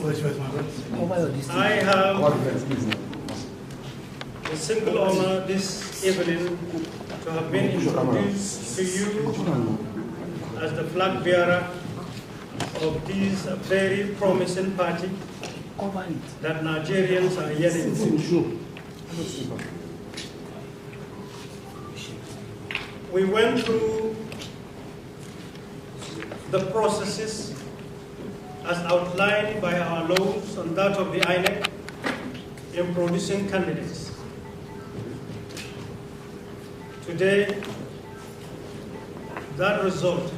I have the single honor this evening to have been introduced to you as the flag bearer of this very promising party that Nigerians are yearning for. We went through the processes as outlined by our laws and that of the INEC in producing candidates. Today, that result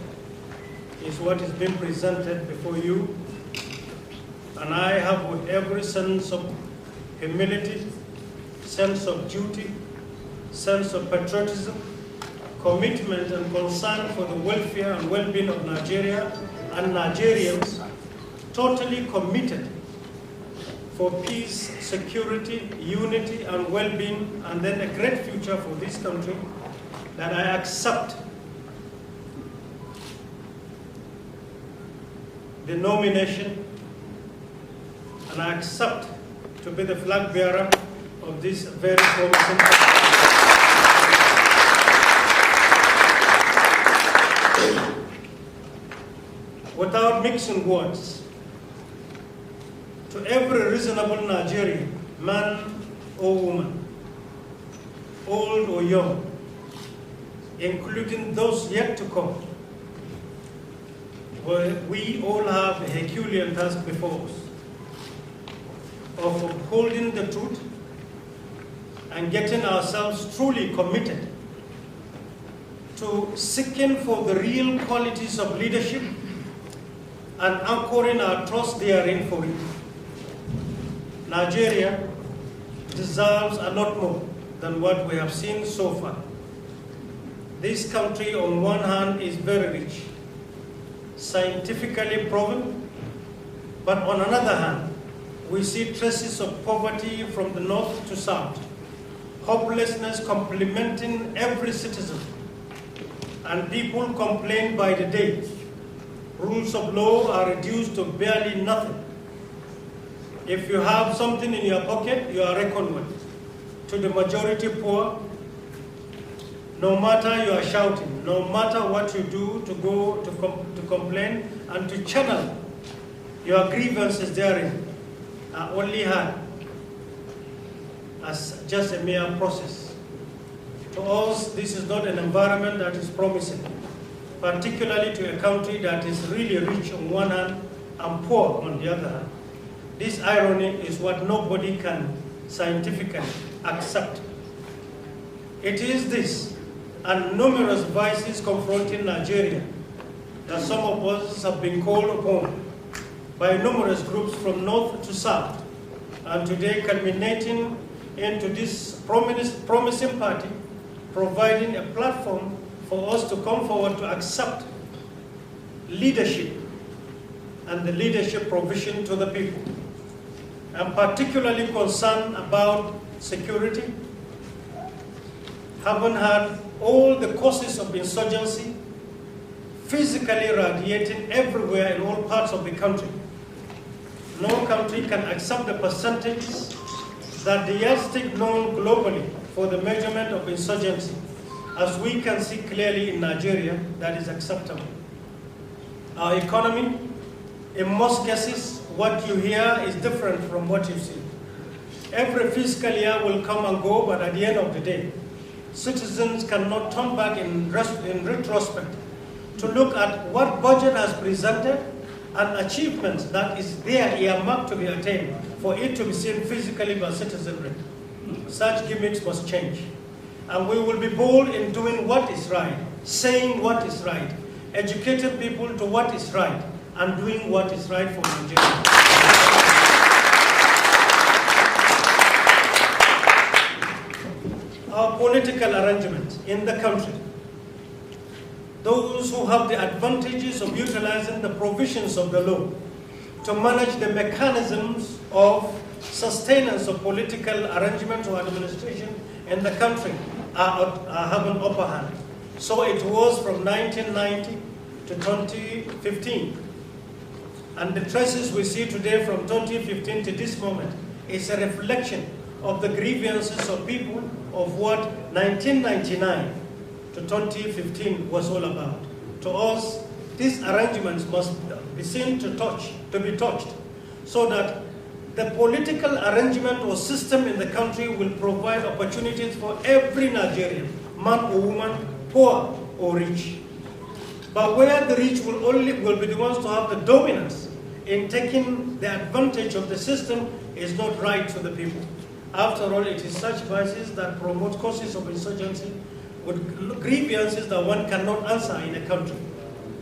is what is being presented before you, and I have with every sense of humility, sense of duty, sense of patriotism, commitment and concern for the welfare and well-being of Nigeria and Nigerians, totally committed for peace, security, unity, and well-being, and then a great future for this country, that I accept the nomination and I accept to be the flag bearer of this very promising country. Without mixing words, to every reasonable Nigerian, man or woman, old or young, including those yet to come, we all have a Herculean task before us of upholding the truth and getting ourselves truly committed to seeking for the real qualities of leadership and anchoring our trust therein for it. Nigeria deserves a lot more than what we have seen so far. This country, on one hand, is very rich, scientifically proven, but on another hand, we see traces of poverty from the north to south, hopelessness complementing every citizen, and people complain by the day. Rules of law are reduced to barely nothing. If you have something in your pocket, you are reckoned with. To the majority poor, no matter you are shouting, no matter what you do to go to complain and to channel your grievances therein, are only heard as just a mere process. To us, this is not an environment that is promising, particularly to a country that is really rich on one hand and poor on the other hand. This irony is what nobody can scientifically accept. It is this and numerous vices confronting Nigeria that some of us have been called upon by numerous groups from north to south, and today culminating into this promising party, providing a platform for us to come forward to accept leadership and the leadership provision to the people. I'm particularly concerned about security. Having had all the causes of insurgency physically radiating everywhere in all parts of the country, no country can accept the percentages that the yardstick known globally for the measurement of insurgency, as we can see clearly in Nigeria, that is acceptable. Our economy, in most cases, what you hear is different from what you see. Every fiscal year will come and go, but at the end of the day, citizens cannot turn back in retrospect to look at what budget has presented and achievements that is there earmarked to be attained for it to be seen physically by citizenry. Such gimmicks must change. And we will be bold in doing what is right, saying what is right, educating people to what is right, and doing what is right for Nigeria. Our political arrangements in the country, those who have the advantages of utilizing the provisions of the law to manage the mechanisms of sustenance of political arrangements or administration in the country are having upper hand. So it was from 1990 to 2015. And the traces we see today from 2015 to this moment is a reflection of the grievances of people of what 1999 to 2015 was all about. To us, these arrangements must be seen to be touched, so that the political arrangement or system in the country will provide opportunities for every Nigerian, man or woman, poor or rich. But where the rich will be the ones to have the dominance in taking the advantage of the system is not right to the people. After all, it is such vices that promote causes of insurgency with grievances that one cannot answer in a country.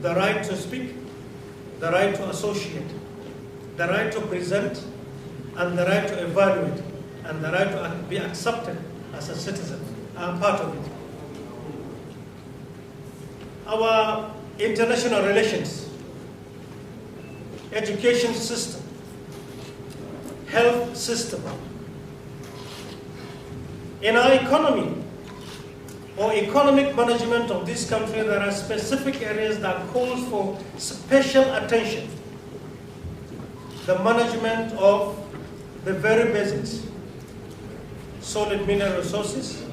The right to speak, the right to associate, the right to present, and the right to evaluate, and the right to be accepted as a citizen are part of it. Our international relations, education system, health system. In our economy or economic management of this country, there are specific areas that calls for special attention. The management of the very basics, solid mineral resources,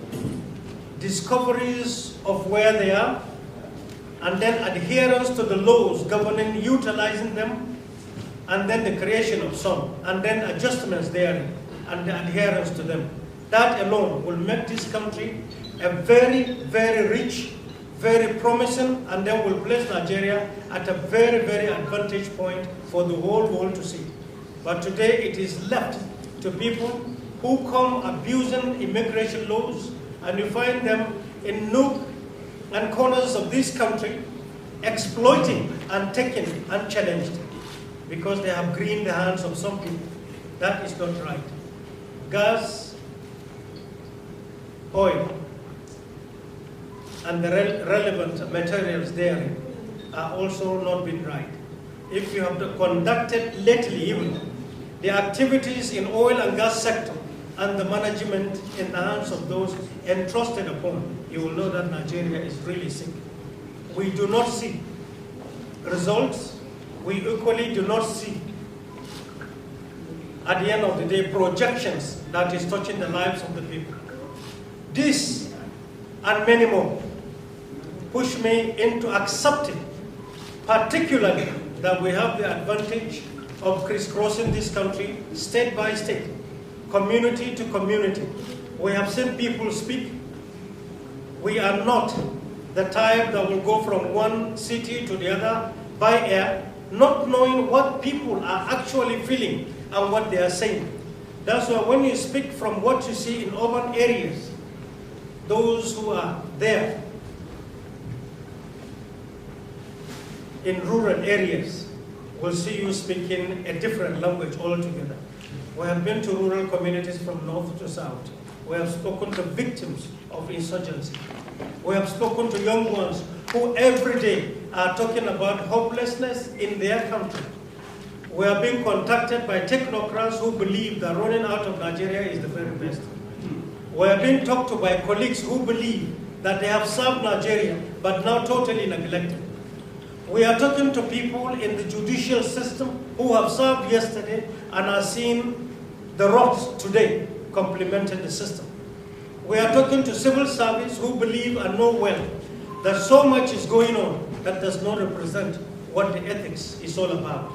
discoveries of where they are, and then adherence to the laws governing utilizing them, and then the creation of some, and then adjustments therein, and the adherence to them. That alone will make this country a very, very rich, very promising, and then will place Nigeria at a very, very advantage point for the whole world to see. But today it is left to people who come abusing immigration laws, and you find them in nook and corners of this country exploiting and taking unchallenged because they have greened the hands of some people. That is not right. Gas, oil, and the relevant materials therein are also not been right. If you have conducted lately even the activities in oil and gas sector and the management in the hands of those entrusted upon, you will know that Nigeria is really sick. We do not see results. We equally do not see, at the end of the day, projections that is touching the lives of the people. This and many more push me into accepting, particularly that we have the advantage of crisscrossing this country state by state, community to community. We have seen people speak. We are not the type that will go from one city to the other by air, not knowing what people are actually feeling and what they are saying. That's why when you speak from what you see in urban areas, those who are there in rural areas will see you speaking a different language altogether. We have been to rural communities from north to south. We have spoken to victims of insurgency. We have spoken to young ones who every day are talking about hopelessness in their country. We are being contacted by technocrats who believe that running out of Nigeria is the very best. We are being talked to by colleagues who believe that they have served Nigeria but now totally neglected. We are talking to people in the judicial system who have served yesterday and are seeing the rot today complementing the system. We are talking to civil service who believe and know well that so much is going on that does not represent what the ethics is all about.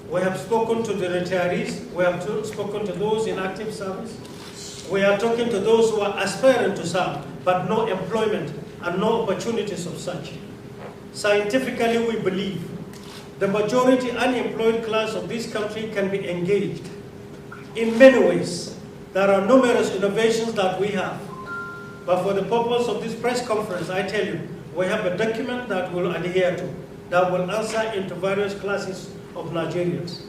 We have spoken to the retirees. We have spoken to those in active service. We are talking to those who are aspiring to serve, but no employment and no opportunities of such. Scientifically, we believe the majority unemployed class of this country can be engaged in many ways. There are numerous innovations that we have. But for the purpose of this press conference, I tell you, we have a document that we'll adhere to, that will answer into various classes of Nigerians.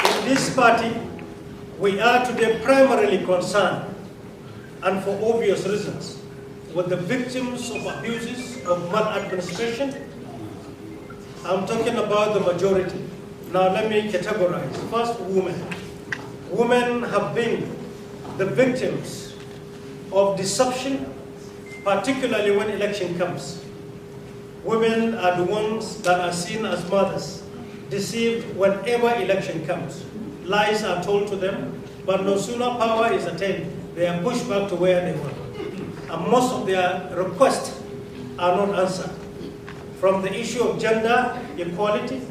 In this party, we are today primarily concerned, and for obvious reasons, with the victims of abuses of maladministration. I'm talking about the majority. Now let me categorize. First, women. Women have been the victims of deception, particularly when election comes. Women are the ones that are seen as mothers, deceived whenever election comes. Lies are told to them, but no sooner power is attained, they are pushed back to where they were. And most of their requests are not answered. From the issue of gender equality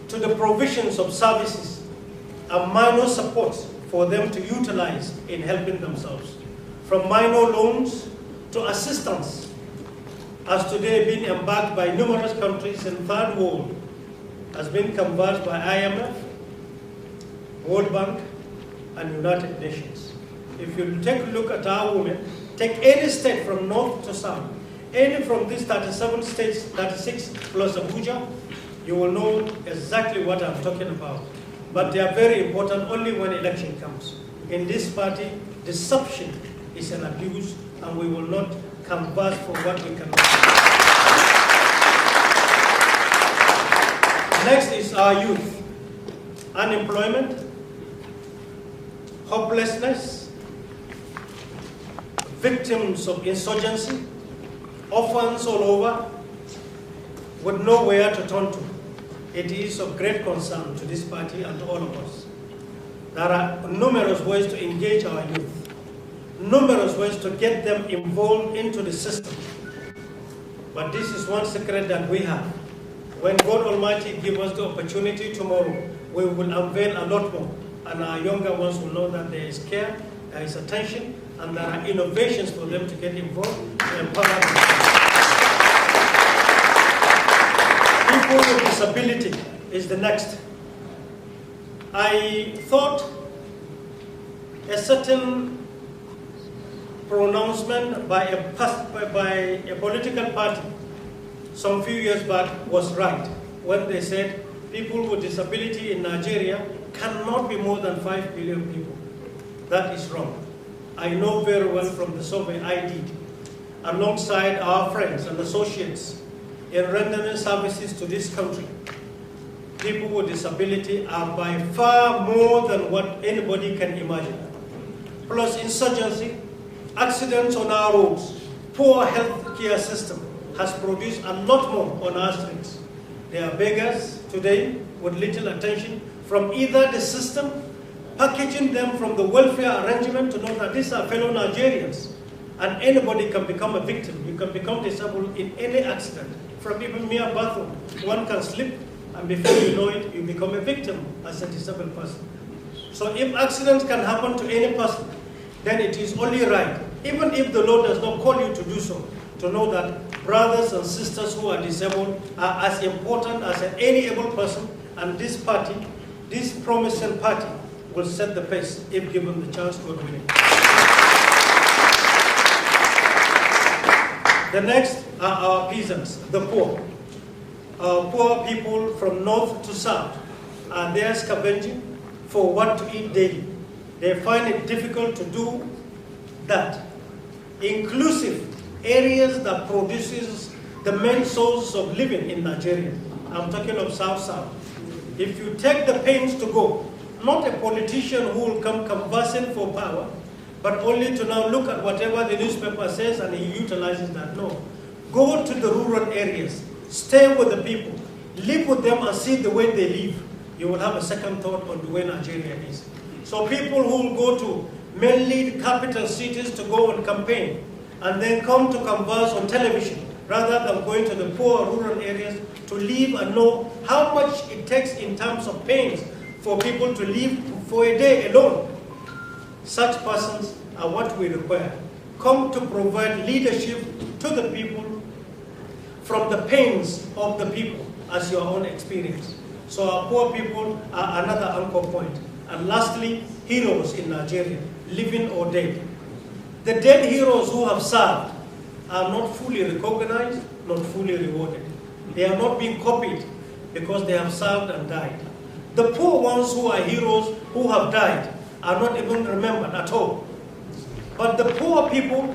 to the provisions of services and minor supports for them to utilize in helping themselves. From minor loans to assistance, as today being embarked by numerous countries in third world, has been conversed by IMF, World Bank, and United Nations. If you take a look at our women, take any state from north to south, any from these 37 states, 36 plus Abuja, you will know exactly what I'm talking about. But they are very important only when election comes. In this party, deception is an abuse, and we will not converse for what we can do. Next is our youth. Unemployment, hopelessness, victims of insurgency, orphans all over, with nowhere to turn to. It is of great concern to this party and to all of us. There are numerous ways to engage our youth, numerous ways to get them involved into the system. But this is one secret that we have. When God Almighty gives us the opportunity tomorrow, we will unveil a lot more. And our younger ones will know that there is care, there is attention, and there are innovations for them to get involved to empower them. People with disability is the next. I thought a certain pronouncement by a political party some few years back was right when they said people with disability in Nigeria cannot be more than 5 billion people. That is wrong. I know very well from the survey I did, alongside our friends and associates in rendering services to this country, people with disability are by far more than what anybody can imagine. Plus insurgency, accidents on our roads, poor health care system has produced a lot more on our streets. There are beggars today with little attention from either the system, packaging them from the welfare arrangement to know that these are fellow Nigerians, and anybody can become a victim. You can become disabled in any accident. From even mere bathroom, one can slip, and before you know it, you become a victim as a disabled person. So if accidents can happen to any person, then it is only right, even if the law does not call you to do so, to know that brothers and sisters who are disabled are as important as any able person, and this party, this promising party, will set the pace if given the chance, God willing. The next are our peasants, the poor. Our poor people from north to south are there scavenging for what to eat daily. They find it difficult to do that. Inclusive areas that produces the main source of living in Nigeria. I'm talking of South-South. If you take the pains to go, not a politician who will come conversing for power, but only to now look at whatever the newspaper says and he utilizes that. No. Go to the rural areas, stay with the people, live with them and see the way they live. You will have a second thought on the way Nigeria is. So people who will go to mainly capital cities to go on campaign and then come to converse on television rather than going to the poor rural areas to live and know how much it takes in terms of pains for people to live for a day alone. Such persons are what we require. Come to provide leadership to the people from the pains of the people as your own experience. So our poor people are another anchor point. And lastly, heroes in Nigeria, living or dead. The dead heroes who have served are not fully recognized, not fully rewarded. They are not being copied because they have served and died. The poor ones who are heroes who have died are not even remembered at all. But the poor people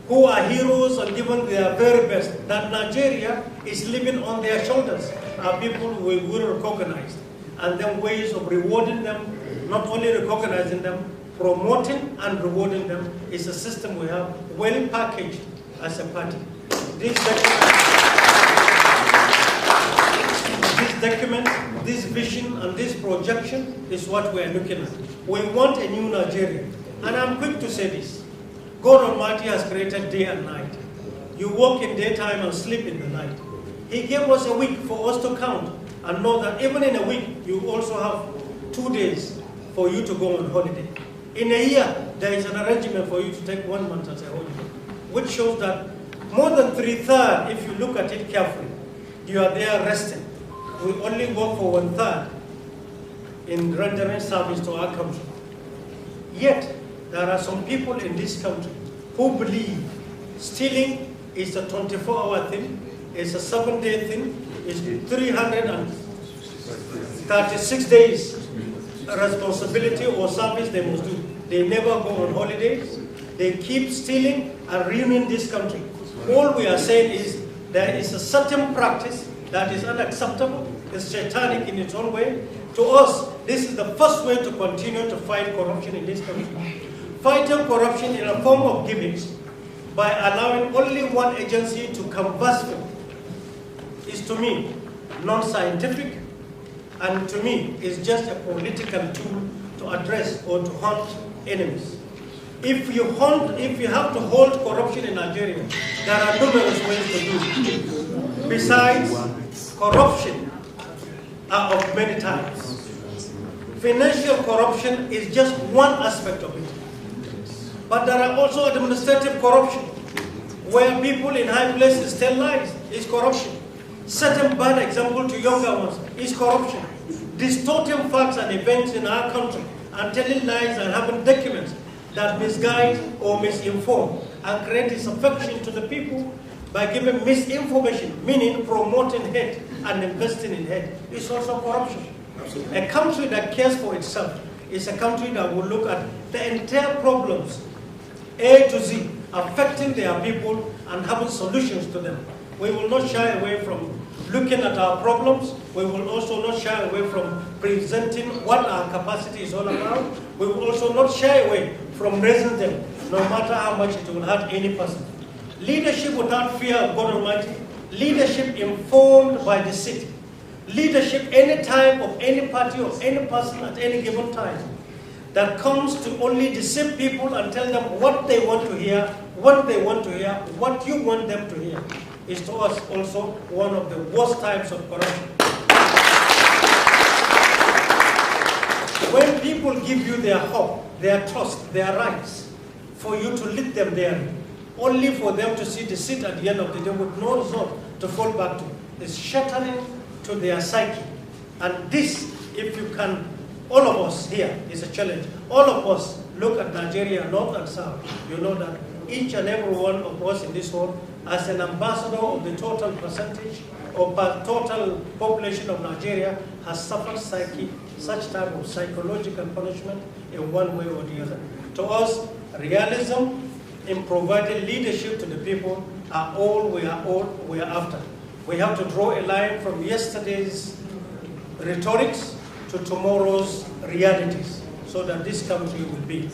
who are heroes and given their very best, that Nigeria is living on their shoulders, are people we will recognize. And then ways of rewarding them, not only recognizing them, promoting and rewarding them is a system we have well packaged as a party. This document, this vision, and this projection is what we are looking at. We want a new Nigeria. And I'm quick to say this. God Almighty has created day and night. You walk in daytime and sleep in the night. He gave us a week for us to count and know that even in a week, you also have 2 days for you to go on holiday. In a year, there is an arrangement for you to take 1 month as a holiday, which shows that more than 3/3, if you look at it carefully, you are there resting. We only work for 1/3 in rendering service to our country. Yet, there are some people in this country who believe stealing is a 24-hour thing, it's a 7-day thing, it's 336 days responsibility or service they must do. They never go on holidays. They keep stealing and ruining this country. All we are saying is there is a certain practice that is unacceptable. It's satanic in its own way. To us, this is the first way to continue to fight corruption in this country. Fighting corruption in a form of gimmicks by allowing only one agency to canvass for is, to me, non-scientific, and to me is just a political tool to address or to hunt enemies. If you have to hold corruption in Nigeria, there are numerous ways to do it. Besides, corruption are of many types. Financial corruption is just one aspect of it. But there are also administrative corruption, where people in high places tell lies, is corruption. Setting bad example to younger ones is corruption. Distorting facts and events in our country and telling lies and having documents that misguide or misinform and create disaffection to the people by giving misinformation, meaning promoting hate and investing in hate, is also corruption. Absolutely. A country that cares for itself is a country that will look at the entire problems, A to Z, affecting their people and having solutions to them. We will not shy away from looking at our problems. We will also not shy away from presenting what our capacity is all about. We will also not shy away from raising them, no matter how much it will hurt any person. Leadership without fear of God Almighty. Leadership informed by the city. Leadership any time of any party or any person at any given time that comes to only deceive people and tell them what they want to hear, what they want to hear, what you want them to hear, is to us also one of the worst types of corruption. When people give you their hope, their trust, their rights, for you to lead them there, only for them to see the seat at the end of the day with no result to fall back to, is shattering to their psyche. And this, if you can, all of us here is a challenge. All of us look at Nigeria, north and south. You know that each and every one of us in this world, as an ambassador of the total percentage or total population of Nigeria, has suffered such type of psychological punishment in one way or the other. To us, realism in providing leadership to the people are all we are after. We have to draw a line from yesterday's rhetorics to tomorrow's realities so that this country will be